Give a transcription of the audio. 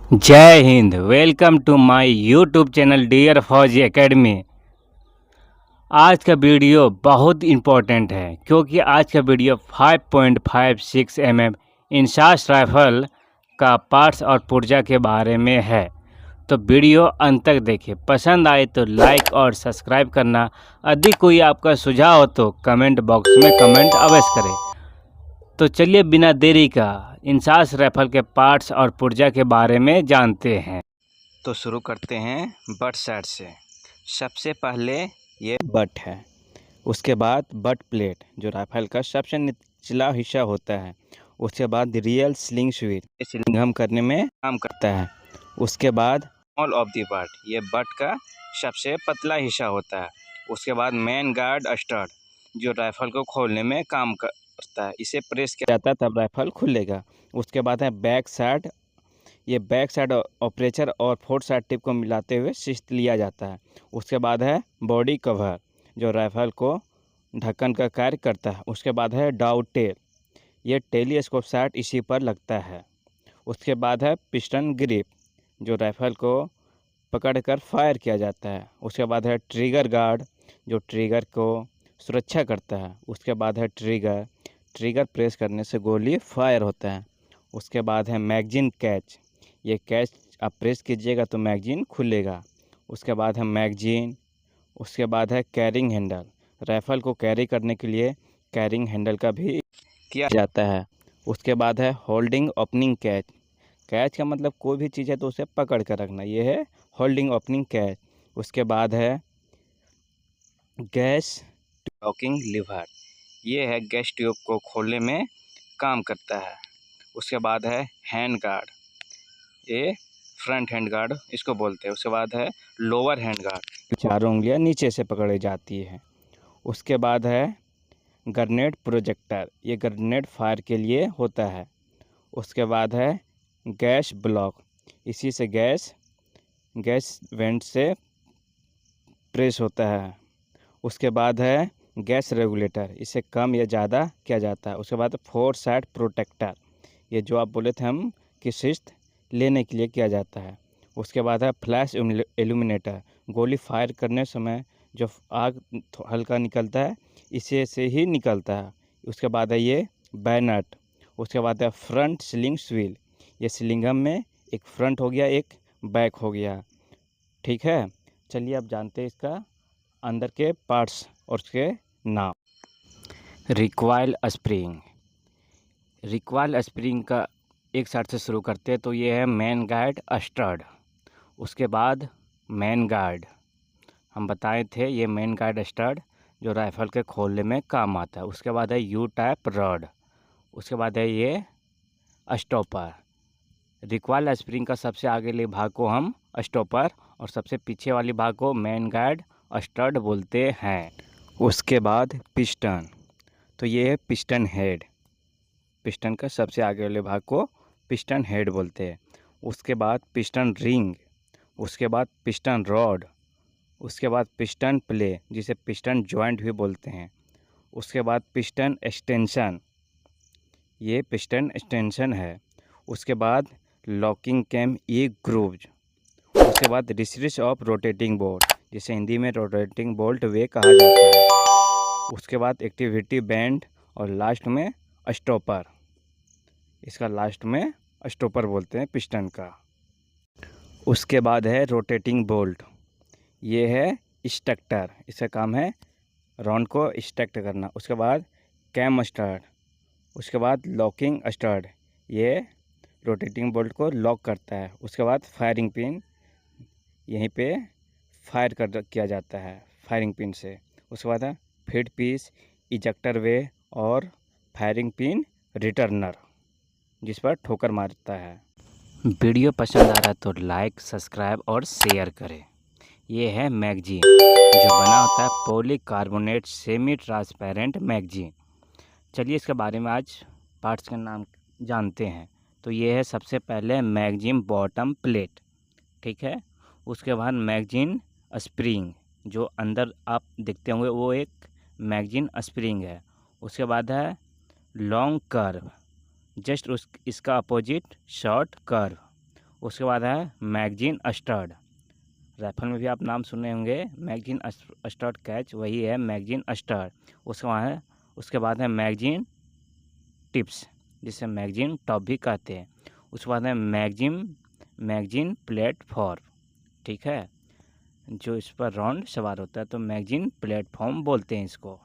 जय हिंद। Welcome to my YouTube channel dear Fauji academy. आज का वीडियो बहुत इम्पोर्टेंट है क्योंकि आज का वीडियो 5.56 mm इंसास राइफल का पार्ट्स और पुर्जा के बारे में है। तो वीडियो अंत तक देखिए। पसंद आए तो लाइक और सब्सक्राइब करना। यदि कोई आपका सुझाव हो तो कमेंट बॉक्स में कमेंट अवश्य करें। तो चलिए बिना देरी का इंसास राइफल के पार्ट्स और पुर्जा के बारे में जानते हैं। तो शुरू करते हैं बट साइड से। सबसे पहले ये बट है, उसके बाद बट प्लेट जो राइफल का सबसे निचला हिस्सा होता है। उसके बाद रियल स्लिंग स्वीट, ये स्लिंगम करने में काम करता है। उसके बाद ऑल ऑफ द बट, ये बट का सबसे पतला हिस्सा होता है। उसके बाद मेन गार्ड स्टड जो राइफल को खोलने में काम करता है। इसे प्रेस किया जाता है तब राइफल खुलेगा। उसके बाद है बैक साइड, ये बैक साइड ऑपरेचर और फोर्थ साइड टिप को मिलाते हुए शिस्त लिया जाता है। उसके बाद है बॉडी कवर जो राइफल को ढक्कन का कार्य करता है। उसके बाद है डाउट टेल, ये टेलीस्कोप साइड इसी पर लगता है। उसके बाद है पिस्टन ग्रिप जो राइफल को पकड़कर फायर किया जाता है। उसके बाद है ट्रिगर गार्ड जो ट्रिगर को सुरक्षा करता है। उसके बाद है ट्रिगर, ट्रिगर प्रेस करने से गोली फायर होता है। उसके बाद है मैगजीन कैच, ये कैच आप प्रेस कीजिएगा तो मैगजीन खुलेगा। उसके बाद है मैगजीन। उसके बाद है कैरिंग हैंडल, राइफल को कैरी करने के लिए कैरिंग हैंडल का भी किया जाता है। उसके बाद है होल्डिंग ओपनिंग कैच, कैच का मतलब कोई भी चीज़ है तो उसे पकड़ कर रखना, ये है होल्डिंग ओपनिंग कैच। उसके बाद है गैस लॉकिंग लीवर, ये है गैस ट्यूब को खोलने में काम करता है। उसके बाद है हैंड गार्ड, ये फ्रंट हैंड गार्ड इसको बोलते हैं। उसके बाद है लोअर हैंड गार्ड, चारों उंगलियां नीचे से पकड़ी जाती है। उसके बाद है ग्रेनेड प्रोजेक्टर, ये ग्रेनेड फायर के लिए होता है। उसके बाद है गैस ब्लॉक, इसी से गैस वेंट से प्रेस होता है। उसके बाद है गैस रेगुलेटर, इसे कम या ज़्यादा किया जाता है। उसके बाद फोर साइड प्रोटेक्टर, ये जो आप बोले थे हम कि शिस्त लेने के लिए किया जाता है। उसके बाद है फ्लैश इल्यूमिनेटर, गोली फायर करने समय जो आग हल्का निकलता है इसे से ही निकलता है। उसके बाद है ये बैनट। उसके बाद है फ्रंट स्लिंग स्विल, ये स्लिंगम में एक फ्रंट हो गया एक बैक हो गया। ठीक है, चलिए अब जानते हैं इसका अंदर के पार्ट्स और उसके नाम। रिक्वाइल स्प्रिंग, रिक्वाइल स्प्रिंग का एक साइड से शुरू करते हैं तो ये है मेन गार्ड स्टड। उसके बाद मेन गार्ड हम बताए थे, ये मेन गार्ड स्टड जो राइफल के खोलने में काम आता है। उसके बाद है यू टाइप रॉड। उसके बाद है ये स्टॉपर। रिक्वाइल स्प्रिंग का सबसे आगे वाले भाग को हम स्टॉपर और सबसे पीछे वाली भाग को मेन गार्ड स्टड बोलते हैं। उसके बाद पिस्टन, तो ये है पिस्टन हेड, पिस्टन का सबसे आगे वाले भाग को पिस्टन हेड बोलते हैं। उसके बाद पिस्टन रिंग, उसके बाद पिस्टन रॉड, उसके बाद पिस्टन प्ले जिसे पिस्टन जॉइंट भी बोलते हैं। उसके बाद पिस्टन एक्सटेंशन, ये पिस्टन एक्सटेंशन है। उसके बाद लॉकिंग कैम ई ग्रूव्स। उसके बाद रिसर्च ऑफ रोटेटिंग बोल्ट, जिसे हिंदी में रोटेटिंग बोल्ट वे कहा जाता है। उसके बाद एक्टिविटी बैंड और लास्ट में स्टॉपर, इसका लास्ट में स्टॉपर बोलते हैं पिस्टन का। उसके बाद है रोटेटिंग बोल्ट, ये है स्टक्टर, इसका काम है राउंड को स्टक्ट करना। उसके बाद कैम स्टार्ट, उसके बाद लॉकिंग स्टार्ट, ये रोटेटिंग बोल्ट को लॉक करता है। उसके बाद फायरिंग पिन, यहीं पे फायर किया जाता है फायरिंग पिन से। उसके बाद है फीड पीस, इजेक्टर वे और फायरिंग पिन रिटर्नर जिस पर ठोकर मारता है। वीडियो पसंद आ रहा है तो लाइक सब्सक्राइब और शेयर करें। ये है मैगजीन जो बना होता है पॉलीकार्बोनेट सेमी ट्रांसपेरेंट मैगजीन। चलिए इसके बारे में आज पार्ट्स के नाम जानते हैं। तो ये है सबसे पहले मैगजीन बॉटम प्लेट, ठीक है। उसके बाद मैगजीन स्प्रिंग, जो अंदर आप देखते होंगे वो एक मैगजीन स्प्रिंग है। उसके बाद है लॉन्ग कर्व, जस्ट इसका अपोजिट शॉर्ट कर्व। उसके बाद है मैगजीन स्टड। राइफल में भी आप नाम सुने होंगे, मैगजीन स्टड कैच, वही है मैगजीन स्टड। उसके बाद है मैगजीन टिप्स, जिसे मैगजीन टॉप भी कहते हैं। उसके बाद है मैगजीन प्लेटफॉर्म, ठीक है, जो इस पर राउंड सवार होता है, तो मैगजीन प्लेटफॉर्म बोलते हैं इसको।